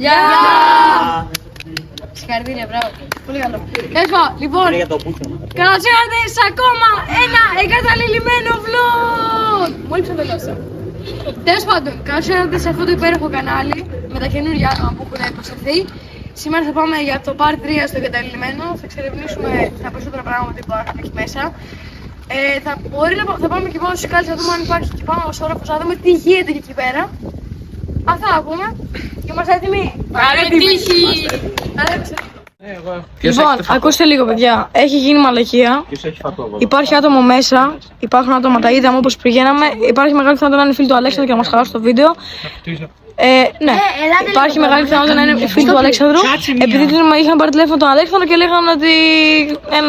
Γεια! Συγχαρητήρια, μπράβο. Πολύ καλό. Λοιπόν, καλώς ήρθατε σε ακόμα ένα εγκαταλειμμένο vlog! Μόλις ψαβελώσα. Τέλος πάντων, καλώς ήρθατε σε αυτό το υπέροχο κανάλι με τα καινούργια άτομα που έχουν προσθεθεί. Σήμερα θα πάμε για το part 3 στο εγκαταλειμμένο. Θα εξερευνήσουμε τα περισσότερα πράγματα που υπάρχουν εκεί μέσα. Θα πάμε και πάνω στους κάλους να δούμε αν υπάρχει και πάνω ως όροφος, να δούμε τι γίνεται και εκεί πέρα. Αυτά θα πούμε. Είμαστε έτοιμοι. Καλή τύχη! Λοιπόν, ακούστε λίγο παιδιά, έχει γίνει μαλακία. Υπάρχει άτομο μέσα, υπάρχουν άτομα, τα είδαμε όπως πηγαίναμε. Υπάρχει μεγάλη πιθανότητα να είναι φίλοι του Αλέξανδρου και να μας χαλάσει το βίντεο. Ναι, υπάρχει μεγάλη πιθανότητα να είναι φίλοι του Αλέξανδρου. Επειδή είχαν πάρει τηλέφωνο τον Αλέξανδρο και λέγανε ότι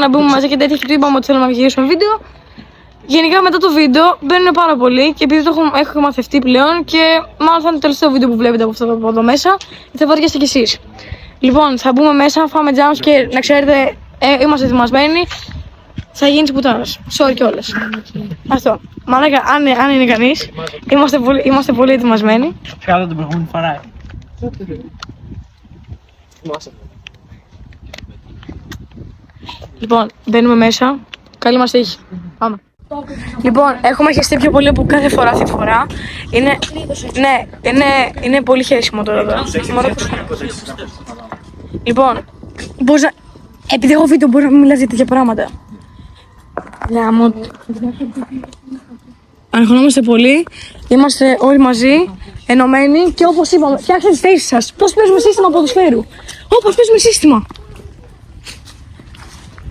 να μπούμε μαζί και τέτοια και του είπαμε ότι θέλουμε να γυρίσουμε βίντεο. Γενικά μετά το βίντεο μπαίνουν πάρα πολλοί και επειδή το έχω μαθευτεί πλέον και μάλλον θα είναι το τελευταίο βίντεο που βλέπετε από αυτό από εδώ μέσα, θα βαριέστε κι εσείς. Λοιπόν, θα μπούμε μέσα, φάμε jumps και να ξέρετε, είμαστε ετοιμασμένοι. Θα γίνει πουτάνας. Sorry κιόλας. Αυτό. Μαλάκα, αν είναι κανείς, είμαστε πολύ ετοιμασμένοι. Κάτω την προηγούμενη φορά. Λοιπόν, μπαίνουμε μέσα. Καλή μας τύχη. Πάμε. Λοιπόν, έχουμε χεστεί πιο πολύ από κάθε φορά αυτή τη φορά. Είναι πολύ χέσιμο τώρα εδώ. Λοιπόν, μπορείς να... Επειδή έχω βίντεο μπορείς να μην μιλάς για τέτοια πράγματα. Ανεχωνόμαστε πολύ, είμαστε όλοι μαζί, ενωμένοι και όπως είπαμε, φτιάξτε τις θέσεις σας. Πώς παίζουμε σύστημα ποδοσφαίρου. Όπως παίζουμε σύστημα.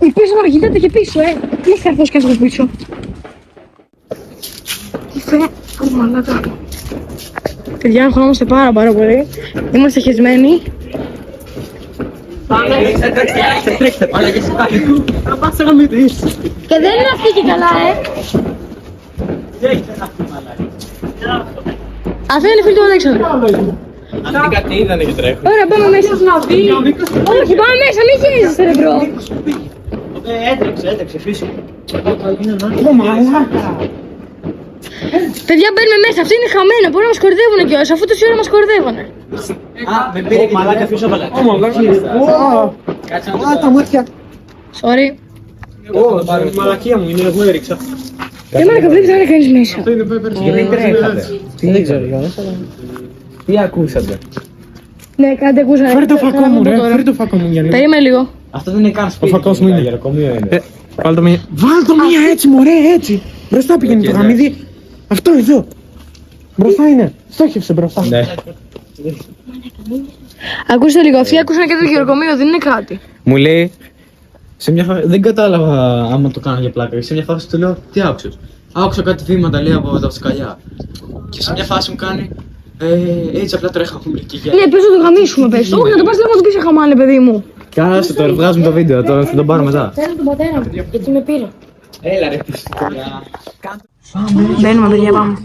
Η πίσω να γυρνάτε και πίσω, Τι έχει καθώς και από πίσω. Τι φε... μαλάκα. Παιδιά, αγχωνόμαστε πάρα πολύ. Είμαστε χεσμένοι. Τρέξτε, πάνε και σπάει. Θα πας να μην δεις. Και δεν είναι αυτή και καλά, Αυτό είναι φίλοι του Αλέξανδρου. Αυτοί κάτι είδανε και τρέχουν. Ωραία, πάμε μέσα. Όχι, πάμε μέσα, μην γυρίζεις ρε μπρο. Έτρεξε, φύσου. Παιδιά, μπαίνουμε μέσα, αυτή είναι χαμένα, μπορεί να μας κορδεύουνε κιόλας, αφού τόση ώρα μας κορδεύουνε. Με πήρε και μαλάκα, φύσου μαλάκα. Τα μάτια. Sorry. Μαλακία μου, είναι εγώ έριξα. Μαλάκα, βλέπεις να είναι κανείς μέσα. Γιατί τρέχατε. Δεν ξέρω, τι ακούσατε. Ναι, κάτι ακούσανε. Φέρε το φακό μου ρε, φέρε το φακό μου Γιάννη. Περίμενε λίγο. Αυτό δεν είναι καν σπίτι. Ο φακός μου είναι. Βάλ' το μία έτσι μωρέ, έτσι. Μπροστά πηγαίνει το γαμίδι. Αυτό εδώ. Μπροστά είναι. Στόχευσε μπροστά. Ακούστε λίγο, αυτοί άκουσαν και το γεροκομείο, δεν είναι κάτι. Μου λέει, σε μια φάση, δεν κατάλαβα άμα το κάνω για πλάκα. Σε μια φάση του λέω, τι άκουσες. Άκουσα κάτι βήματα λέει από τα σκαλιά. Και σε μια φάση μου κάνει, έτσι απλά τρέχαμε και γεια. Ναι, πες να το γαμίσουμε, πες. Όχι, να το πας να το πεις σε χαμάνε, παιδί μου. Κάσε τώρα, βγάζουμε το βίντεο, θα τον πάρω μετά. Θέλω τον πατέρα μου, γιατί με πήρε. Έλα ρε, Μπαίνουμε, παιδιά, πάμε.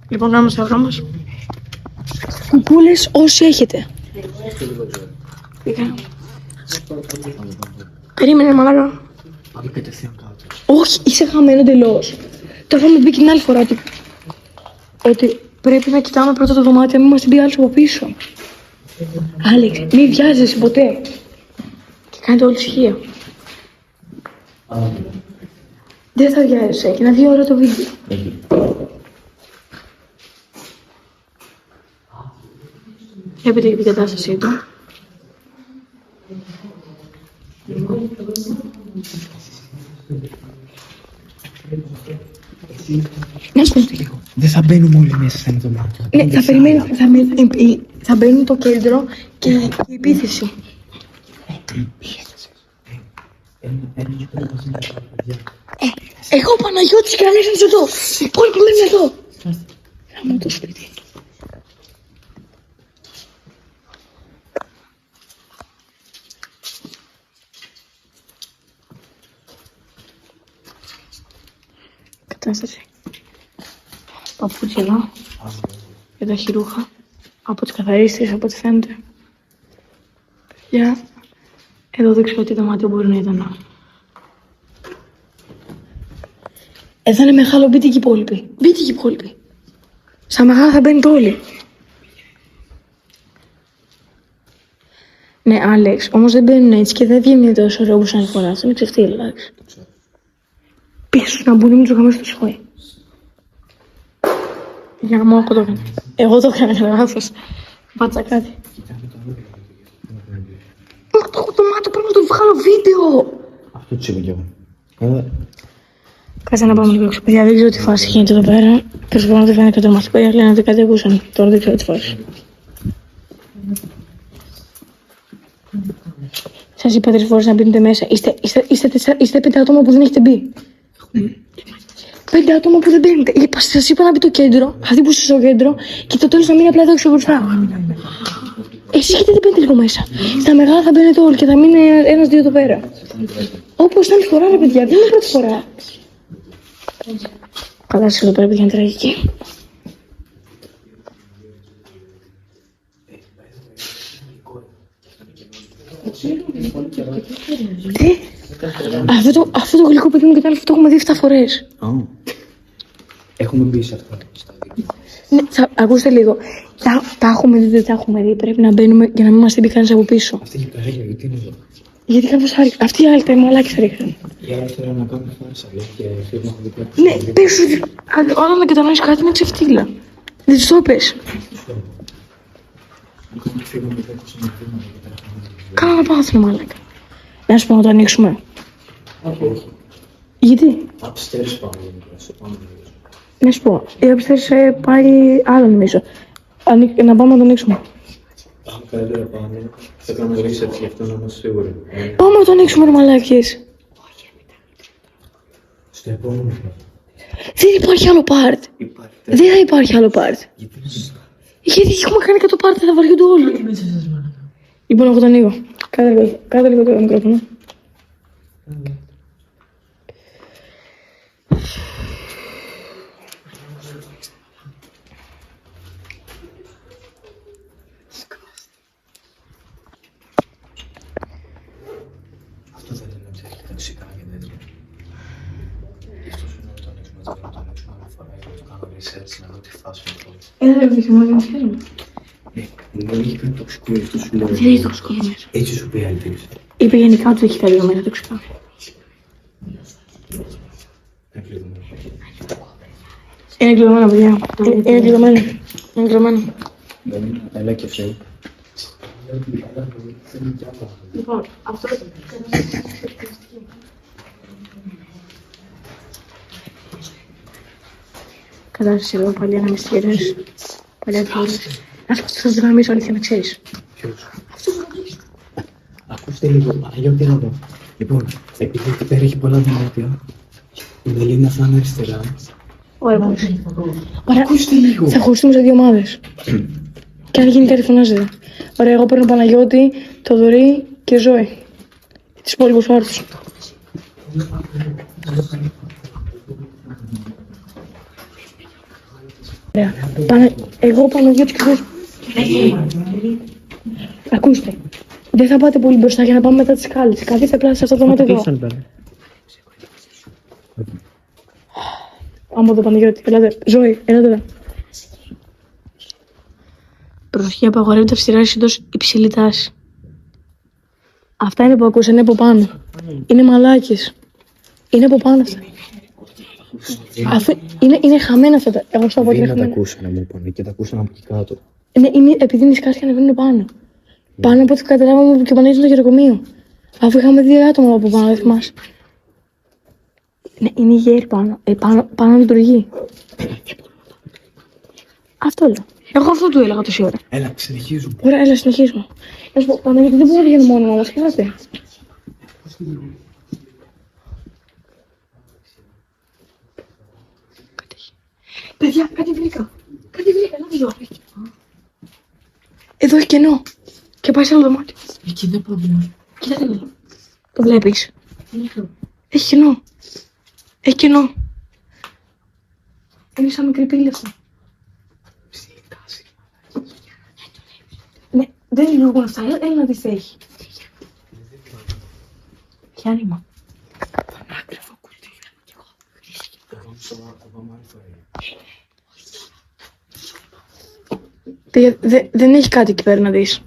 Λοιπόν, κάνουμε στο αγρό μας. Κουκούλες όσοι έχετε. Περίμενε, μαλάκα. Όχι, είσαι χαμένο εντελώς. Το είχαμε πει και την άλλη φορά ότι πρέπει να κοιτάμε πρώτα το δωμάτιο, μην μας την πει άλλος από πίσω. Άλεξ, μη βιάζεσαι ποτέ. Και κάνετε όλη ησυχία. Δεν θα βιάζεσαι, και να δει ώρα το βίντεο. Βλέπετε και την κατάστασή του. Να σου πω λίγο. Δεν θα μπαίνουμε όλοι μέσα σε ένα δωμάτιο. Ναι, θα μπαίνουν το κέντρο και η επίθεση. Εγώ Παναγιώτης και Αλέξανδρος εδώ. Όλοι που μένουν εδώ. Θα μου το σπίτι. Κατάσταση. Παπούτσια εδώ. Και τα χειρούχα. Από τις καθαρίστες, από ό,τι φαίνεται. Παιδιά, εδώ δεν ξέρω τι δωμάτιο μπορεί να ήταν. Θα είναι μεγάλο, μπείτε και οι υπόλοιποι. Μπείτε και οι υπόλοιποι. Στα μεγάλα θα μπαίνετε όλοι. Ναι, Άλεξ, όμως δεν μπαίνουν έτσι και δεν βγαίνει τόσο ωραίο όπως άλλη φορά. Αυτό είναι ξεφτύλι, Άλεξ. Πίσω να μπουν, μην τους είχαμε στο σόι. Για να μόνο το έκανα. Εγώ το έκανα λάθος. Πάτσα κάτι. Μα το έχω το μάτι, πρέπει να το βγάλω βίντεο. Αυτό τους είπα κι εγώ. Κάτσε να πάμε λίγο έξω. Παιδιά, δεν ξέρω τι φάση γίνεται εδώ πέρα. Προσπαθώ να το φαίνεται το μάθημα. Παιδιά, λένε ότι κάτι ακούσαν. Τώρα δεν ξέρω τι φάση. Σας είπα 3 φορές να μπείτε μέσα. Είστε 5 άτομα που δεν έχετε μπει. 5 άτομα που δεν μπαίνετε. Σας είπα να μπει το κέντρο, αυτοί που είστε στο κέντρο, και το τέλος να μείνει απλά εδώ έξω μπροστά. Εσείς γιατί δεν μπαίνετε λίγο μέσα. Στα μεγάλα θα μπαίνετε όλοι και θα μείνει 1-2 εδώ πέρα. Όπως την άλλη φορά, ρε παιδιά, δεν είναι πρώτη φορά. Κατάσταση εδώ πέρα, παιδιά, είναι τραγική. Τι? Αυτό το γλυκό παιδί μου και το άλλο το έχουμε δει 7 φορές. Έχουμε μπει σε αυτό. Ναι, ακούστε λίγο. Τα έχουμε δει, δεν τα έχουμε δει. Πρέπει να μπαίνουμε για να μην μας την πει κανείς από πίσω. Αυτή η καρέκλα, γιατί είναι εδώ. Γιατί κάποιος άλλη. Αυτή η άλλη τα μαλάκια θα ρίχνουν. Η άλλη θέλει να κάνουμε φάρσα, και θέλει να δει κάτι. Ναι, πες σου. Όταν δεν κατανοείς κάτι είναι ξεφτύλα. Δεν τους το πες. Κάνα να πάθουν μαλάκα. Να σου πω να το ανοίξουμε. Γιατί? Upstairs πάμε. Να σου πω, η upstairs πάει άλλο νομίζω. Να πάμε να το ανοίξουμε. Καλύτερα πάμε. Θα κάνουμε research γι' αυτό να είμαστε σίγουροι. Πάμε να το ανοίξουμε ρε μαλάκες. Στο επόμενο. Δεν υπάρχει άλλο part. Δεν θα υπάρχει άλλο part. Γιατί έχουμε κάνει και το part, θα βαριούνται όλοι. Λοιπόν, εγώ το ανοίγω. Κάτω λίγο το μικρόφωνο. Αυτό δεν είναι ότι έχει τοξικά και τέτοια. Γι' αυτό σου λέω να το ανοίξουμε, να το ανοίξουμε άλλη φορά για να το κάνω research, να δω τι φάση είναι αυτό. Δεν δείχνουμε να κάνουμε. Δεν έχει κάτι τοξικό, γι' αυτό σου λέω. Δεν έχει τοξικό μέσα. Έτσι σου πει αλήθεια. Είπε γενικά ότι έχει κάτι μέσα τοξικά. Είναι κλειδωμένο, παιδιά. Είναι κλειδωμένο. Είναι κλειδωμένο. Έλα και αυτό. Λοιπόν, αυτό είναι. Κατάσταση εδώ, πάλι ένα μυστήρες. Πάλι ατυχώς. Ας πω σας γραμμίσω αλήθεια να ξέρεις. Ποιος? Ακούστε λίγο, Παναγιώτη να δω. Λοιπόν, επειδή εκεί πέρα έχει πολλά δωμάτια, η Μελίνα θα είναι αριστερά. Ωραία, πώς. Ακούστε λίγο. Θα χωριστούμε σε 2 ομάδες. Και αν γίνει κάτι φωνάζετε. Ωραία, εγώ παίρνω Παναγιώτη, Θοδωρή και Ζώη. Τις υπόλοιπους άρθρους. Ωραία. Εγώ Παναγιώτη και Ζώη. Ακούστε. Δεν θα πάτε πολύ μπροστά για να πάμε μετά τις σκάλες. Καθίστε απλά σε αυτό το δωμάτιο εδώ. Άμα το Παναγιώτη, ελάτε. Ζώη, ελάτε εδώ. Προσοχή, απαγορεύεται αυστηρά σύντος υψηλή τάση. Αυτά είναι που ακούσα, είναι από πάνω. Είναι μαλάκες. Είναι από πάνω αυτά. Είναι χαμένα αυτά. Εγώ στο πω ότι είναι χαμένα. Δεν τα ακούσαν από πάνω και τα ακούσαν από εκεί κάτω. Είναι επειδή είναι σκάφη και ανεβαίνουν πάνω. Πάνω από ό,τι καταλάβαμε και πανέζουν το γεροκομείο. Αφού είχαμε 2 άτομα από πάνω, δεν θυμάσαι. Είναι γέρι πάνω. Πάνω λειτουργεί. Αυτό λέω. Εγώ αυτό του έλεγα τόση ώρα. Έλα, συνεχίζουμε. Ωραία, έλα, συνεχίζουμε. Να σου πω, Παναγιώτη, δεν μπορώ να βγαίνω μόνο μας, κοιτάτε. Παιδιά, κάτι βρήκα. Να δω. Εδώ έχει κενό. Και πάει σε άλλο δωμάτιο. Εκεί δεν πάμε. Κοίτατε λίγο. Το βλέπεις. Έχει κενό. Έχει κενό. Είναι σαν μικρή πύλη αυτό. Ναι, δεν λειτουργούν αυτά. Έλα να δεις τι έχει. Ποια άνοιγμα. Πανάκριβο κουτί. Δεν έχει κάτι εκεί πέρα να δεις.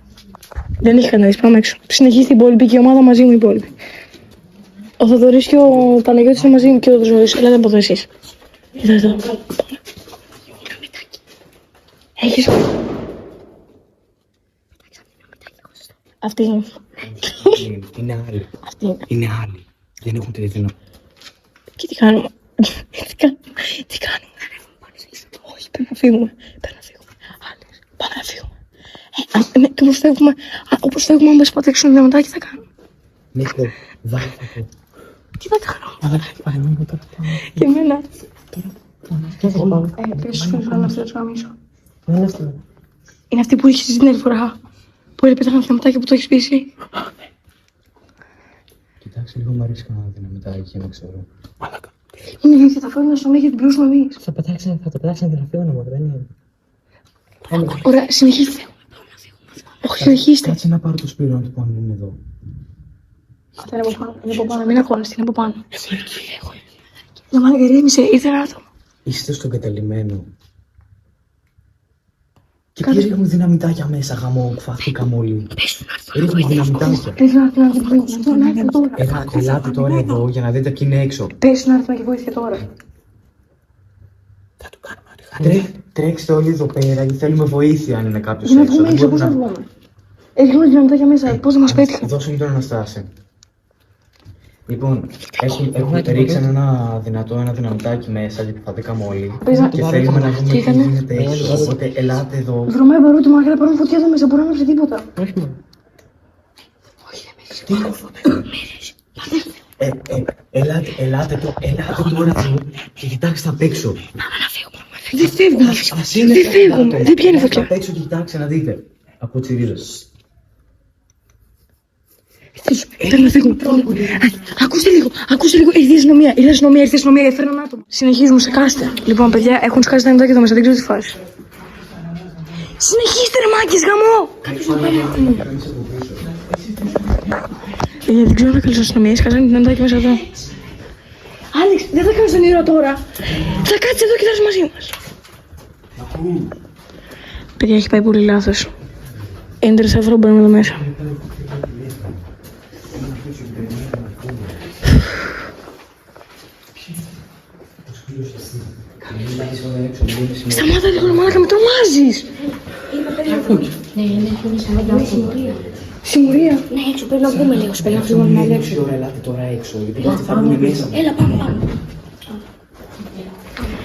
Δεν έχει κανένα, πάμε έξω. Συνεχίζει την υπόλοιπη και η ομάδα μαζί μου η υπόλοιπη. Ο Θοδωρής και ο Παναγιώτης είναι μαζί μου και ο Ζωής. Ελάτε από εδώ εσείς. Εδώ, εδώ. Έχεις... Αυτή είναι. Είναι άλλη. Αυτή είναι. Είναι άλλη. Δεν έχουν τηλεφωνό. Και τι κάνουμε. Τι κάνουμε. Όχι, πρέπει να φύγουμε. Πρέπει να φύγουμε. Άλλες. Πάμε να φύγουμε. Και όπως φεύγουμε, αν μας πατέξουν δυναματάκι θα κάνουμε. Νίκο, βάλε αυτό. Τι θα κάνω. Αλλά πάει μόνο τώρα. Και εμένα. Τώρα. Πες σου να αυτό το γαμίσω. Είναι αυτή που είχες ζήσει την άλλη φορά. Που έλεγε πέταγαν δυναματάκι που το έχεις πει εσύ. Κοιτάξτε λίγο, μου αρέσει κανένα δυναμητάκι, να ξέρω. Μαλάκα. Είναι γιατί θα φέρουν στο μέγεθο και την πλούσουμε εμείς. Θα το πετάξουν την αφιόνα μου, δεν είναι. Ωραία, συνεχίστε. Όχι, συνεχίστε. Κάτσε να πάρω το Σπύρο να του πω αν είναι εδώ. Αυτά είναι από πάνω. Είναι από πάνω. Μην αγχώνεσαι, είναι από πάνω. Για μάλλον ηρέμησε, ήρθε ένα άτομο. Είστε στον καταλημμένο. Και ποιοι ρίχνουν δυναμητάκια μέσα, γαμό, φάθηκαμε όλοι. Ρίχνουν δυναμητάκια. Πες να έρθει να τη βοήθεια τώρα. Ελάτε τώρα εδώ για να δείτε ποιοι είναι έξω. Πες να έρθει να τη βοήθεια τώρα. Θα του κάνουμε ό,τι τρέξτε όλοι εδώ πέρα γιατί θέλουμε βοήθεια αν είναι κάποιος Για να έξω. βγούμε έξω, πώς θα βγούμε. Ρίχνουν δυναμητάκια μέσα, πώς δεν μας πέτυχαν. Δώσε μου τον Αναστάση. Λοιπόν, έχουν ρίξει ένα δυναμητάκι μέσα γιατί φαθήκαμε όλοι. Και θέλουμε να δούμε τι γίνεται έξω. Οπότε ελάτε εδώ. Βρωμάει παρότι μου άγρα πάρουν φωτιά εδώ μέσα, μπορεί να μην έρθει τίποτα. Όχι μόνο. Ελάτε τώρα εδώ και κοιτάξτε απ' έξω. Δεν φεύγουμε, δεν πιάνει φωτιά. Απ' έξω και κοιτάξτε να δείτε. Από τσιρίδες. Πρέπει να φύγουμε. Ακούστε λίγο. Ήρθε η αστυνομία, έφερε ένα άτομο. Συνεχίζουμε, σκάστε. Λοιπόν, παιδιά, έχουν σκάσει τα νητάκια εδώ μέσα, δεν ξέρω τι φάση. Συνεχίστε, ρε μάγκες, γαμό! Δεν ξέρω να καλήσω αστυνομία, σκάσανε την νητάκια μέσα εδώ. Άλεξ, δεν θα κάνεις τον ήρωα τώρα. Θα κάτσεις εδώ και θα είσαι μαζί μας. Παιδιά, έχει πάει πολύ λάθος. 11 ευρώ μπαίνουμε εδώ μέσα. Σταμάτα λίγο, μαλάκα, με τρομάζεις. Ναι, συμμορία. Ναι, έξω πρέπει να βγούμε λίγο, πρέπει να φύγουμε να λέξω. Ελάτε τώρα έξω γιατί θα βγούμε μέσα. Έλα, πάμε.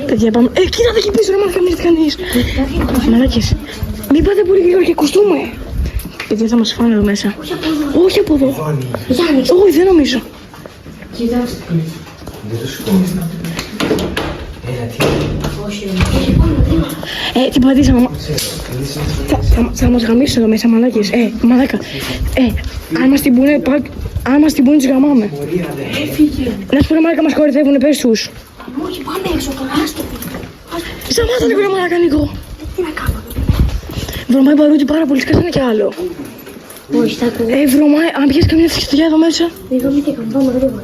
Παιδιά, πάμε. Κοίτατε εκεί πίσω, ρε μαλάκα, μην έρθει κανείς. Μαλάκες, μην πάτε πολύ γρήγορα και κουστούμε. Παιδιά, θα μας φάνε εδώ μέσα. Όχι από εδώ. Όχι, δεν νομίζω. Κοιτάξτε. Δεν το σηκώνεις. Έλα, τι Την πατήσαμε. Θα μας γαμίσουν εδώ μέσα, μαλάκες. Μαλάκα. Αν μας την πούνε, τις γαμάμε. Να σου πω, μαλάκα, μας κορυδεύουνε, πες τους. Όχι, πάμε έξω, κολλάστε. Σταμάτα λίγο, ρε μαλάκα, Νίκο. Τι να κάνω. Βρωμάει παρούτι πάρα πολύ, σκάσανε κι άλλο. Όχι, θα ακούω. Βρωμάει, αν πιέσεις καμιά φυσικιά εδώ μέσα. Δεν δομήθηκαν, πάμε γρήγορα.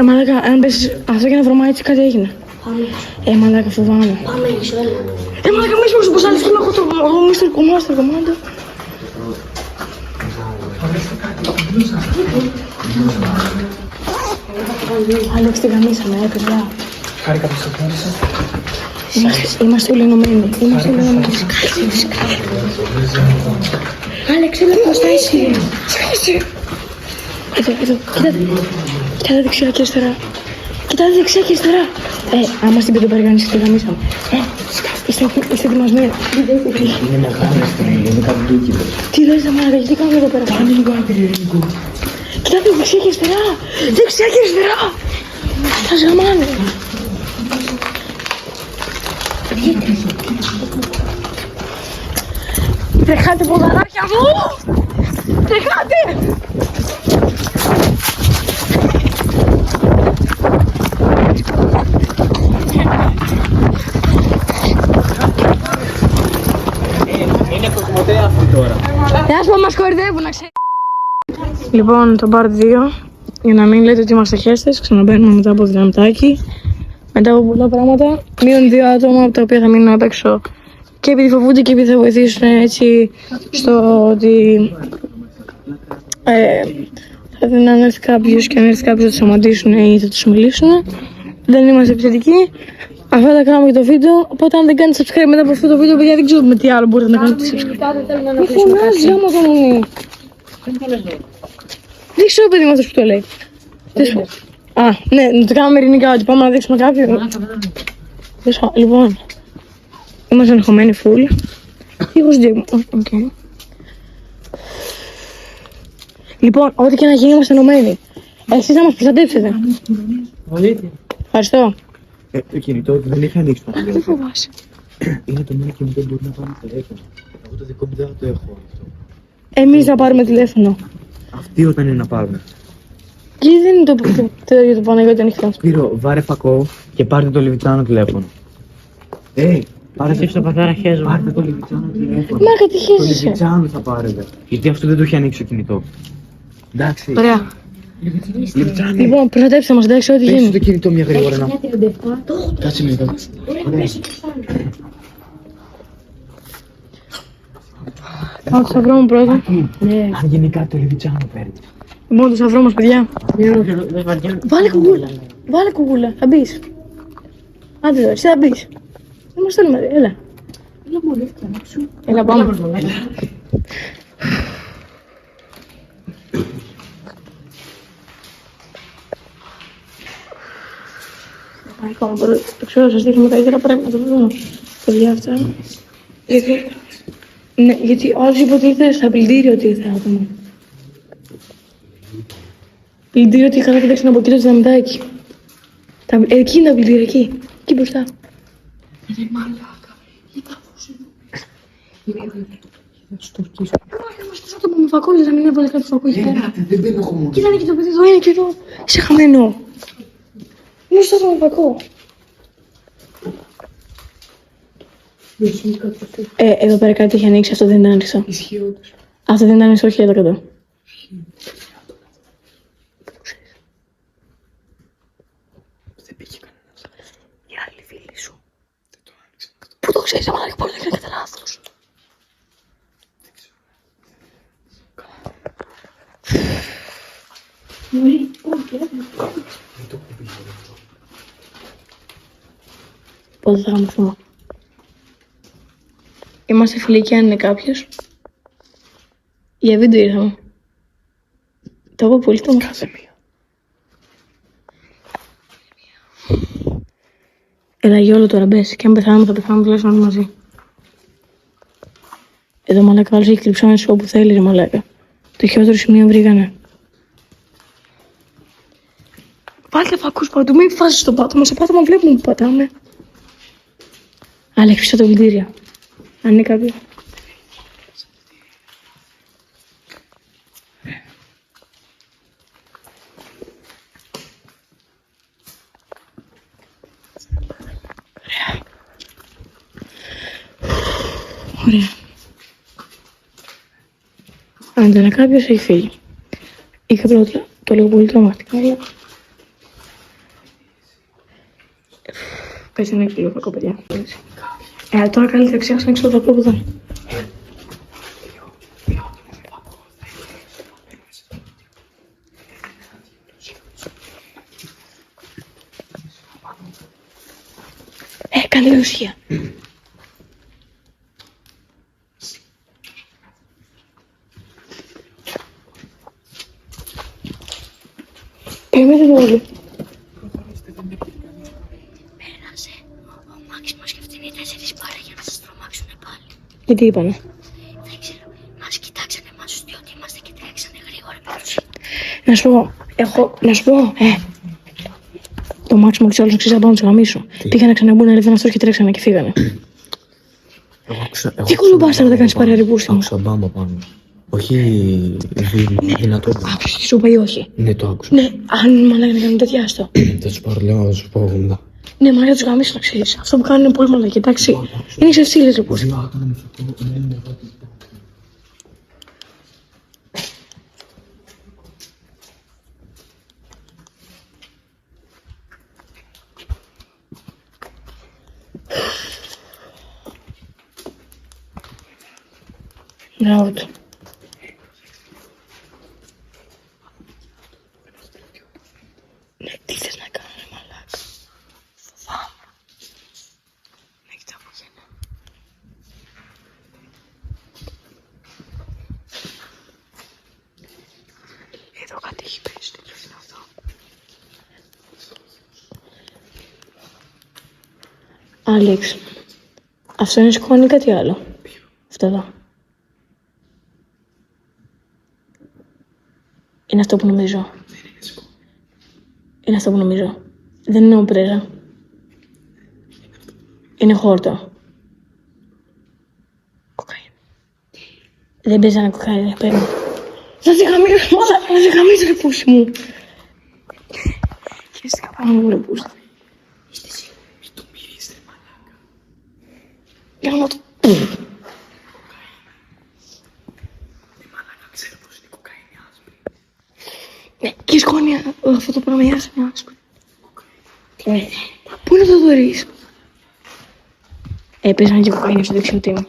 Μαλάκα, αν πες αυτό και να βρωμάει έτσι, κάτι έγινε. Πάμε. Μαλάκα, φοβάμαι. Πάμε έξω, έλα. Μαλάκα, μη σου πως άλλες και να έχω το μάστερ κομμάτι. Άλεξ, την γαμίσαμε, παιδιά. Χάρηκα που σε χώρισα. Είμαστε όλοι ενωμένοι. Άλεξ, έλα, πώς θα είσαι. Σκάσε. Εδώ, κοιτάτε δεξιά και αριστερά. Κοιτάτε δεξιά και αριστερά. Άμα στην πεντοπαργάνηση τη γαμίσαμε. Είστε ετοιμασμένοι. Είναι μεγάλη αστρέλη, είναι κάτι τούκιδο. Τι λες, μαλάκα, γιατί κάνουμε εδώ πέρα. Κάνε λίγο άκρη, Νίκο. Κοιτάτε δεξιά και αριστερά. Δεξιά και αριστερά. Θα σγαμάνε. Τρεχάτε ποδαράκια μου! Τρεχάτε! Είναι κοσμοτέα αυτή τώρα. Ας πούμε μας κορυδεύουν, να ξέρει. Λοιπόν, το part 2. Για να μην λέτε ότι είμαστε χέστες, ξαναμπαίνουμε μετά από δυναμητάκι. Μετά από πολλά πράγματα. Μείον 2 άτομα από τα οποία θα μείνουν απ' έξω Και επειδή φοβούνται και επειδή θα βοηθήσουν έτσι στο ότι θα δουν αν έρθει κάποιος και αν έρθει κάποιος θα τους αμαντήσουν ή θα τους μιλήσουν. Δεν είμαστε επιθετικοί. Αυτά τα κάναμε για το βίντεο. Οπότε αν δεν κάνετε subscribe μετά από αυτό το βίντεο, παιδιά, δεν ξέρω με τι άλλο μπορείτε να κάνετε subscribe. Μη φωνάζεις γάμο κανονί. Δεν ξέρω παιδί μου αυτός που το λέει. Α, ναι, να το κάνουμε ειρηνικά, ότι πάμε να δείξουμε κάποιον. Λοιπόν, είμαστε ενεχομένοι full. Ήχος Τζέιμου. Λοιπόν, ό,τι και να γίνει είμαστε ενωμένοι. Εσείς θα μας προστατεύσετε. Ευχαριστώ. Το κινητό δεν είχε ανοίξει το Δεν φοβάσαι. Είναι το μόνο κινητό που μπορεί να πάρει τηλέφωνο. Εγώ το δικό μου δεν το έχω αυτό. Εμείς θα πάρουμε τηλέφωνο. Αυτοί όταν είναι να πάρουν. Και δεν είναι το ίδιο το Παναγιώτη ανοιχτό. Σπύρο, βάρε φακό και πάρτε το Λιβιτσάνο τηλέφωνο. Πάρτε το πατέρα χέζο. Πάρτε το Λιβιτσάνο τηλέφωνο. Μάρκα τι Το χέζεσαι. Λιβιτσάνο θα πάρετε. Γιατί αυτό δεν το έχει ανοίξει το κινητό. Εντάξει. Ωραία. Λιβιτσάνο. Λοιπόν, προστατέψτε μας, εντάξει, ό,τι Πες το γίνει. κινητό μια γρήγορα να. Κάτσε λίγο. Πάω το σταυρό μου πρώτα. Αν γίνει κάτι το Λιβιτσάνο παίρνει. Λοιπόν, το σταυρό μας, παιδιά. Βάλε κουκούλα. Βάλε κουκούλα. Θα μπεις. Άντε τώρα, εσύ θα μπεις. Είμαστε όλοι μαζί, έλα. Έλα, πάμε. Το ξέρω, σας δείχνω καλύτερα, πρέπει να το δω. Παιδιά αυτά. Γιατί ο άλλος είπε ότι ήρθε στα πλυντήρια ότι ήρθε άτομα. Πλυντήριο ότι είχα να κοιτάξει από εκεί το δυναμητάκι. Εκεί είναι τα πλυντήρια, εκεί. Εκεί μπροστά. Ρε μαλάκα. Μας άτομα με φακό, να μην έβαλε κάποιο φακό εκεί πέρα. Κοίτα και το παιδί εδώ είναι και εδώ. Είσαι χαμένο. Είναι στο άτομα με φακό. Εδώ πέρα κάτι έχει ανοίξει, αυτό δεν ήταν ανοιχτό. Αυτό δεν ήταν ανοιχτό, όχι εδώ κάτω. Δεν πήγε κανένας. Η άλλη φίλη σου. Πού το ξέρεις, αμά, μπορεί να κάνει κατά λάθος. Πότε θα γαμηθούμε. Είμαστε φιλικοί αν είναι κάποιος. Για βίντεο ήρθαμε. Το είπα πολύ το μάθαμε. Έλα για όλο τώρα μπες. Και αν πεθάνουμε θα πεθάνουμε τουλάχιστον όλοι μαζί. Εδώ μαλάκα άλλος έχει κρυψώνει όπου θέλει ρε μαλάκα. Το χειρότερο σημείο βρήκανε. Βάλτε φακούς παντού, μην φάσεις στο πάτωμα. Στο πάτωμα βλέπουμε που πατάμε. Αλλά έχει πίσω το πλυντήριο. Αν είναι κάποιο. Ωραία. Αν δεν είναι κάποιος, έχει φύγει. Είχα πρώτα το λίγο πολύ τρομακτικά, αλλά... Πες ένα λίγο κακό, παιδιά. Τώρα καλύτερα ξέχασα να ξέρω το φακό που ήταν. Κάνε λίγο ησυχία. Περιμένετε το όλοι. Πέρασε. Ο Μάκης μας και αυτοί είναι 4 παρά για να σας τρομάξουνε πάλι. Και τι είπανε. Δεν ξέρω. Μας κοιτάξανε εμάς τους διότι είμαστε και τρέξανε γρήγορα με τους. Να σου πω, το Μάξιμο και όλους ξέρεις να πάω να τους γαμίσω. Πήγαν να ξαναμπούν ένα λεφτά και τρέξανε και φύγανε. Τι κολομπάσταρα δεν κάνεις παρέα ρε πούστη μου. Άκουσα μπάμπα πάνω. Όχι δυνατό. Άκουσες τι σου είπα ή όχι. Ναι, το άκουσα. Ναι, αν μαλάκα να κάνουν τέτοια άστο. Θα τους πάρω λέω, θα τους πω εγώ μετά. Ναι, μαλάκα τους γαμίσω να ξέρεις. Αυτό που κάνουν είναι πολύ μαλάκα, εντάξει. Είναι ξεφτύλες ρε πούστη. Μπράβο του. Ναι, τι θες να κάνω, ρε μαλάκα. Φοβάμαι. Ναι, κοιτά από γέννα. Εδώ κάτι έχει πέσει, τι είναι αυτό. Άλεξ, αυτό είναι σκόνη ή κάτι άλλο. Αυτό εδώ. Είναι αυτό που νομίζω. Είναι αυτό που νομίζω. Δεν είναι ομπρέλα. Είναι χόρτο. Κοκαίνη. Δεν παίζει ένα κοκαίνη, παίρνει. Θα σε γαμίσω, μάλακα, θα σε γαμίσω ρε πούσι μου. Και εσύ καπάνω μου ρε πούσι. Είστε εσύ. Μην το μυρίζετε μαλάκα. Για να το... Ξέρω πως είναι κοκαίνη άσπρη. Ναι, και η σκόνη, αυτό το πράγμα είναι άσπρη. Πού είναι το δωρείς. Έπαιζαν και κοκαίνη στο δεξιωτή μου.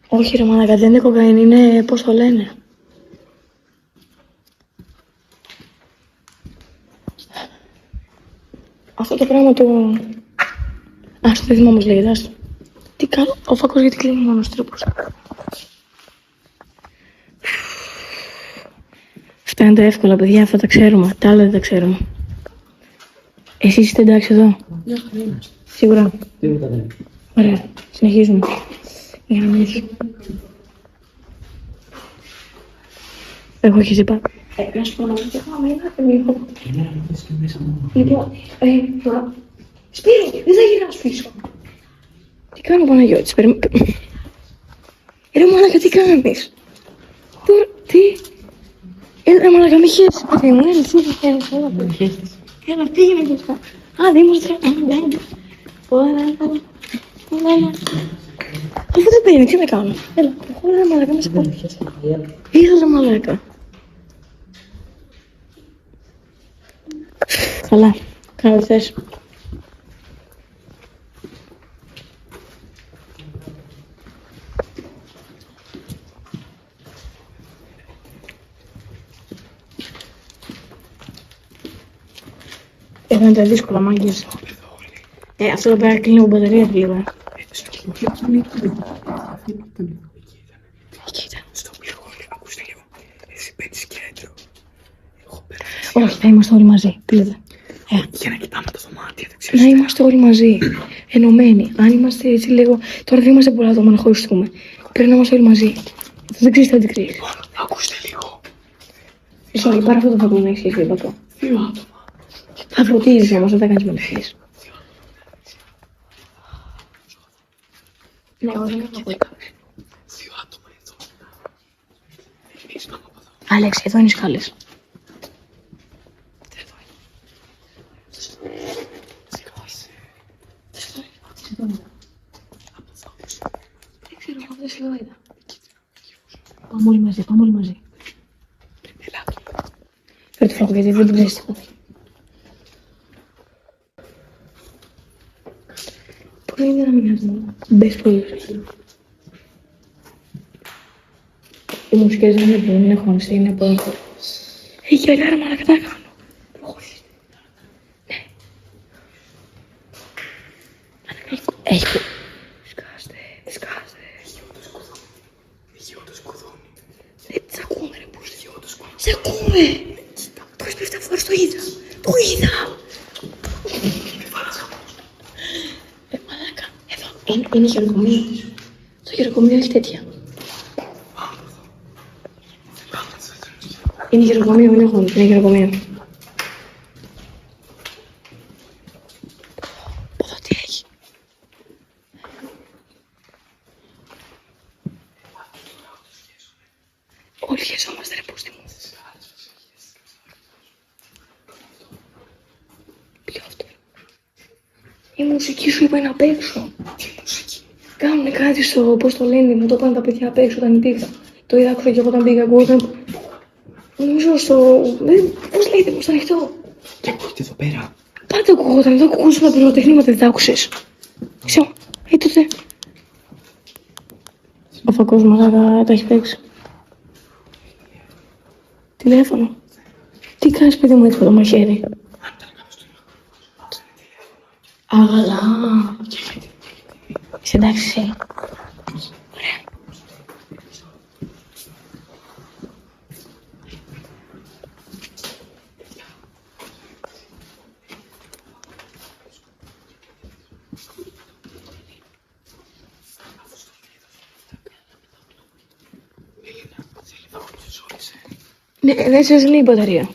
Όχι ρε μαλάκα, δεν είναι κοκαίνη, είναι πώς το λένε. Αυτό το πράγμα το... Άστο, δεν θυμάμαι όμως λέγεται, άστο. Τι κάνω, ο φάκος γιατί κλείνει μόνος τρόπος. Αυτά είναι τα εύκολα, παιδιά, αυτά τα ξέρουμε. Τα άλλα δεν τα ξέρουμε. Εσείς είστε εντάξει εδώ. Σίγουρα. Τίποτα δεν. Ωραία, συνεχίζουμε. Για να μην εγώ έχεις είπα. Να σου πω να μην πάμε, είδατε λίγο. Λοιπόν, Σπύρο, δεν θα γυρνάς πίσω. Τι κάνω Παναγιώτης, ρε μαλάκα, τι κάνεις. Τώρα, τι. Ρε μαλάκα, μη χέσεις, παιδί μου, έλα, πήγαινε και αυτά. Α, δεν είμαστε, αφού δεν παίρνει, τι να κάνω. Έλα, προχώρα ρε μαλάκα, μέσα από. Ήρθα ρε μαλάκα. Καλά, κάνω τι θες. Εδώ είναι τα δύσκολα, μάγκες. Αυτό εδώ πέρα κλείνει από μπαταρία λίγο. Κοίτα. Στο πληγόλι, ακούστε λίγο. Εσύ πέτεις κέντρο. Όχι, θα είμαστε όλοι μαζί. Πείτε. Για να κοιτάμε τα δωμάτια, δεν ξέρεις. Να είμαστε όλοι μαζί. Ενωμένοι. Αν είμαστε έτσι λίγο. Τώρα δεν είμαστε πολλά άτομα να χωριστούμε. Πρέπει να είμαστε όλοι μαζί. Δεν ξέρεις τι θα την κρύβεις. Λοιπόν, ακούστε λίγο. Sorry, πάρε αυτό το φαγό να έχεις και το. 2 άτομα. Θα φροντίζεις όμως, δεν θα κάνεις μελισσίες. Ναι, εγώ δεν έχω ακούει. 2 άτομα εδώ. Εμείς πάμε από εδώ. Άλεξ, εδώ είναι οι σκάλες. Δεν ξέρω, αυτές εδώ είδα. Πάμε όλοι μαζί, πάμε όλοι μαζί. Φέρε το φράγο γιατί δεν την ξέρεις τίποτα. Πώς είναι να μην έρθουν. Μπες πολύ. Οι μουσικές δεν έχουν χωνιστεί, είναι από έγχο. Έχει γυαλιά μαλάκα, τα κάνω. Προχωρήστε. Ναι. Έχει. Σκάστε. Υγιό το σκουδούνι. Δεν τις ακούμε ρε πούς. Σε ακούμε. Το έχεις πει 7 φορές, το είδα. Το είδα. Μαλάκα, εδώ. Είναι χειροκομείο. Το χειροκομείο έχει τέτοια. Είναι χειροκομείο, είναι χώρο, είναι χειροκομείο. Εδώ τι έχει. Όλοι χεζόμαστε ρε πούστη μου. Ποιο αυτό. Η μουσική σου είπα είναι απ' έξω. Τι μουσική. Κάνουνε κάτι στο, πώς το λένε, μου το πάνε τα παιδιά απ' έξω όταν υπήρχα. Το είδα άκουσα και εγώ όταν πήγα εγώ. Νομίζω στο... Πώς λέγεται, πώς το ανοιχτό. Και ακούτε εδώ πέρα. Πάντα ακούγονταν, εδώ ακούγονταν τα πυροτεχνήματα, δεν τα άκουσες. Τότε. Ο φακός μαλάκα τα έχει παίξει. Τηλέφωνο. Τι κάνεις παιδί μου έτσι με το μαχαίρι? Αγαλά. Είσαι εντάξει. Ωραία. Ναι, δεν σας λέει η μπαταρία.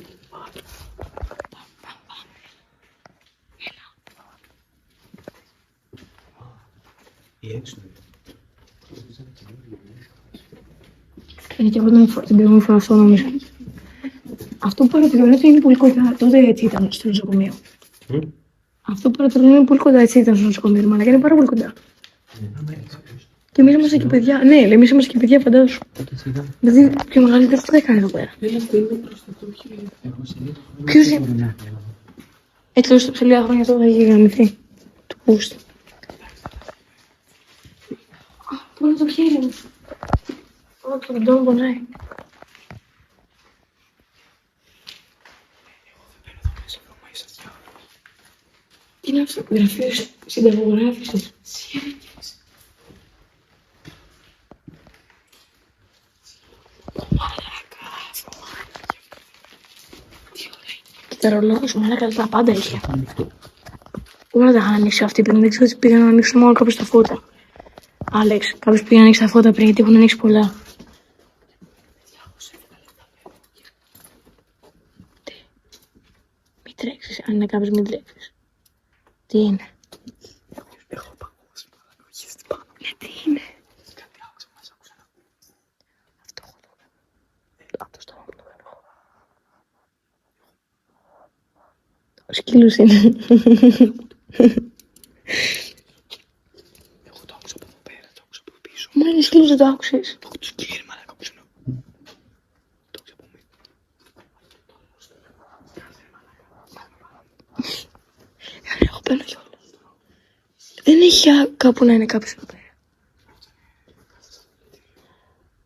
Είναι και εγώ την προηγούμενη φορά αυτό νομίζω. Αυτό που παρατηρώ είναι πολύ κοντά. Τότε έτσι ήταν στο νοσοκομείο. Αυτό που παρατηρώ είναι πολύ κοντά, έτσι ήταν στο νοσοκομείο. Μαλάκα είναι πάρα πολύ κοντά. Και εμείς είμαστε και παιδιά. Ναι, εμείς είμαστε και παιδιά, φαντάζομαι. Δηλαδή, πιο μεγαλύτερο τι θα έκανε εδώ πέρα. Ποιος είναι? Έτσι λέω σε λίγα χρόνια τώρα είχε γαμηθεί. Του πούστη. Πού είναι το χέρι μου? Το πιντό πονάει. Τι είναι αυτό? Γραφείο συνταγογράφησης. Τα ρολόγια σου μαλάκα τα πάντα είχε. Όλα τα είχαν ανοίξει αυτοί πριν, δεν ξέρω ότι πήγαν να ανοίξουν μόνο κάποιος τα φώτα. Άλεξ, κάποιος πήγαν να ανοίξει τα φώτα πριν γιατί έχουν ανοίξει πολλά. Τι? Μην τρέξεις, αν είναι κάποιος μην τρέξεις. Τι είναι? Έχω παγώσει μαλάκα, όχι πάνω. Ναι, τι είναι? Κάτι άκουσα, μας άκουσα. Αυτό έχω το. Αυτό στο έχω το. Ο σκύλος είναι. Εγώ το άκουσα από εδώ πέρα, το άκουσα από πίσω. Μα είναι σκύλος, δεν το άκουσες. Το άκουσα και γύρι μαλάκα, πίσω. Το άκουσα από μέσα. Εγώ παίρνω κιόλας. Δεν έχει κάπου να είναι κάποιος εδώ πέρα.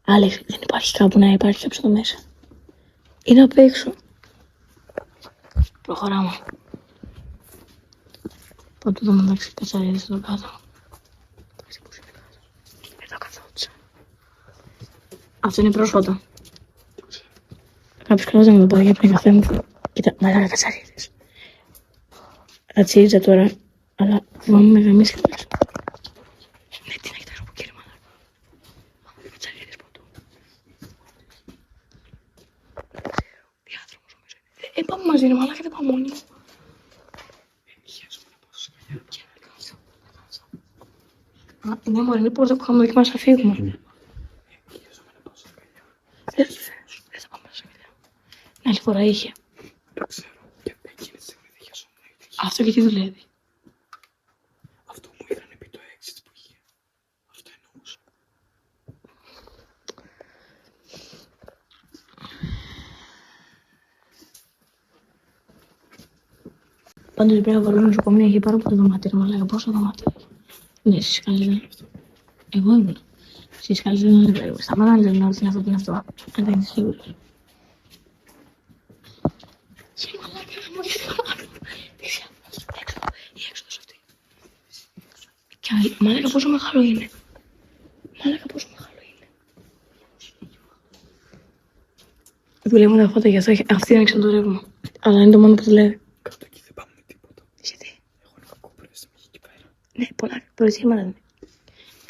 Άλεξ, δεν υπάρχει κάπου να υπάρχει κάποιος εδώ μέσα. Είναι απ' έξω. Προχωράμε. Πότε το μεταξύ κατσαρίδες εδώ κάτω. Εδώ καθόντουσα. Αυτό είναι πρόσφατο. Κάποιος κράζαμε εδώ πέρα για πριν καφέ μου. Κοίτα, μαλάκα κατσαρίδες. Ατσίριζα τώρα, αλλά φοβάμαι με γαμίσει χθες. Ναι, τι να κοιτάξω από εκεί ρε μαλάκα. Φοβάμαι κατσαρίδες παντού. Διάδρομος νομίζω. Πάμε μαζί ρε μαλάκα, δεν πάμε μόνοι. Ναι μωρέ, είναι πόρτα που είχαμε δοκιμάσει να φύγουμε. Δεν θα πάμε σε αγκαλιά. Την άλλη φορά είχε. Δεν ξέρω, και εκείνη τη στιγμή δεν χειαζόμουν. Αυτό γιατί δουλεύει. Αυτό μου είχαν πει το exit που είχε. Αυτό εννοούσα. Πάντως πρέπει να βάλω νοσοκομείο, έχει πάρα πολλά δωμάτια. Μα λέγα πόσα δωμάτια. Ναι, στις σκάλες δεν. Εγώ ήμουν. Στις σκάλες δεν είναι. Σταμάτα να λένε ότι είναι αυτό, τι είναι αυτό. Αν δεν είσαι σίγουρος. Σε μαλάκα, μου έχεις κάνει. Δεξιά, έξω, η έξοδος αυτή. Κι άλλη, μαλάκα πόσο μεγάλο είναι. Μαλάκα πόσο μεγάλο είναι. Δουλεύουν τα φώτα γι' αυτό, αυτοί άνοιξαν το ρεύμα. Αλλά είναι το μόνο που δουλεύει. Κάτω εκεί δεν πάμε με τίποτα. Γιατί? Έχω ένα κακό πρέστημα εκεί πέρα. Ναι, πολλά προηγήματα είναι.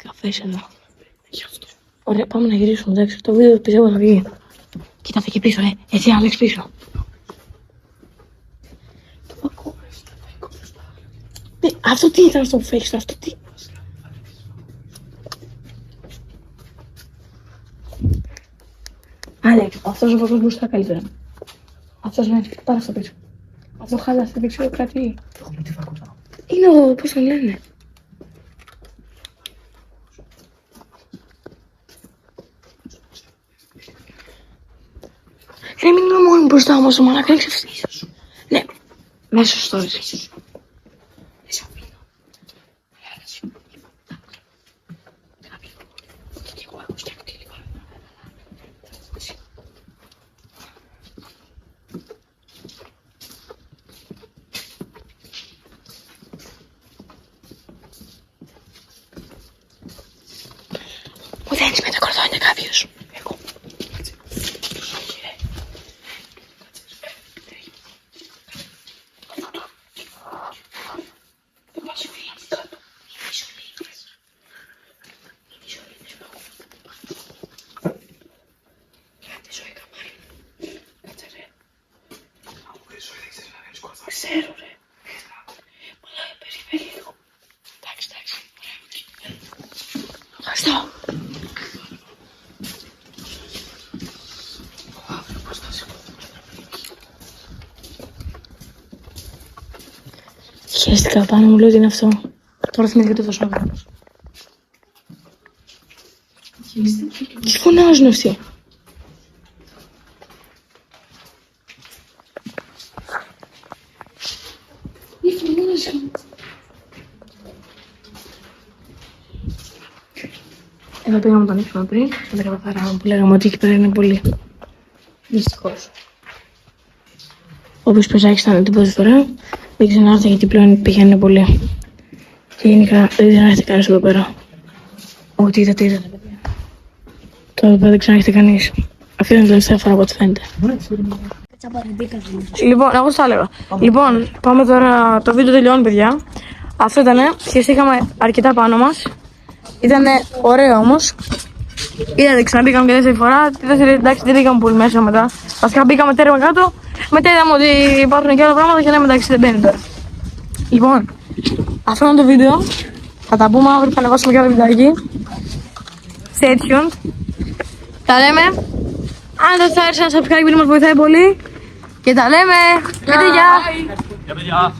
Καφές εδώ. Γι' αυτό. Ωραία, πάμε να γυρίσουμε, εντάξει. Το βίντεο πιστεύω θα βγει. Κοίτα εκεί πίσω, έτσι, Άλεξ πίσω. Το ακούω. Ναι, αυτό τι ήταν στο fake, αυτό τι. Άλεξ, αυτός ο φακός μπροστά καλύτερα. Αυτός ναι, πάρα στο πίσω. Αυτό χάλασε, δεν ξέρω κάτι. Έχουμε τι φακός. Είναι ο, πώς τον λένε. Ρε μην είμαι μόνο μπροστά όμως, ο μαλάκα έχει ευθύς. Ναι, μέσα στο stories. Μου δένεις με τα κορδόνια κάποιος. Εγώ. Ξέρω ρε. Μαλάκα περιμένει λίγο. Εντάξει. Ευχαριστώ. Χαίστηκα πάνω μου, λέω τι είναι αυτό. Τώρα θυμήθηκα το δώσω άγρονος. Τι φωνάζουν αυτοί. Εδώ πήγαμε τον ύπνο πριν, με τα καθαρά που λέγαμε ότι εκεί πέρα είναι πολύ. Δυστυχώς. Όπως πεζάκι ήταν την πρώτη φορά, δεν ξανάρθα γιατί πλέον πηγαίνει πολύ. Και γενικά δεν ξανάρθει κανείς εδώ πέρα. Ό,τι είδατε, παιδιά. Τώρα εδώ πέρα δεν ξανάρθει κανείς. Αυτή είναι η τελευταία φορά από ό,τι φαίνεται. Λοιπόν, εγώ σας έλεγα. Λοιπόν, πάμε τώρα, το βίντεο τελειώνει, παιδιά. Αυτό ήτανε, σχεστήκαμε αρκετά πάνω μας. Ήτανε ωραίο όμως. Είδατε, ξαναμπήκαμε και δεύτερη φορά. Τη δεύτερη, εντάξει, δεν μπήκαμε πολύ μέσα μετά. Βασικά μπήκαμε τέρμα κάτω. Μετά είδαμε ότι υπάρχουν και άλλα πράγματα και λέμε εντάξει, δεν μπαίνει τώρα. Λοιπόν, αυτό είναι το βίντεο. Θα τα πούμε αύριο, θα ανεβάσουμε και άλλο βιντεάκι. Stay tuned. Τα λέμε. Αν δεν σας άρεσε ένα subscribe, μας βοηθάει πολύ. Και τα λέμε. Γεια!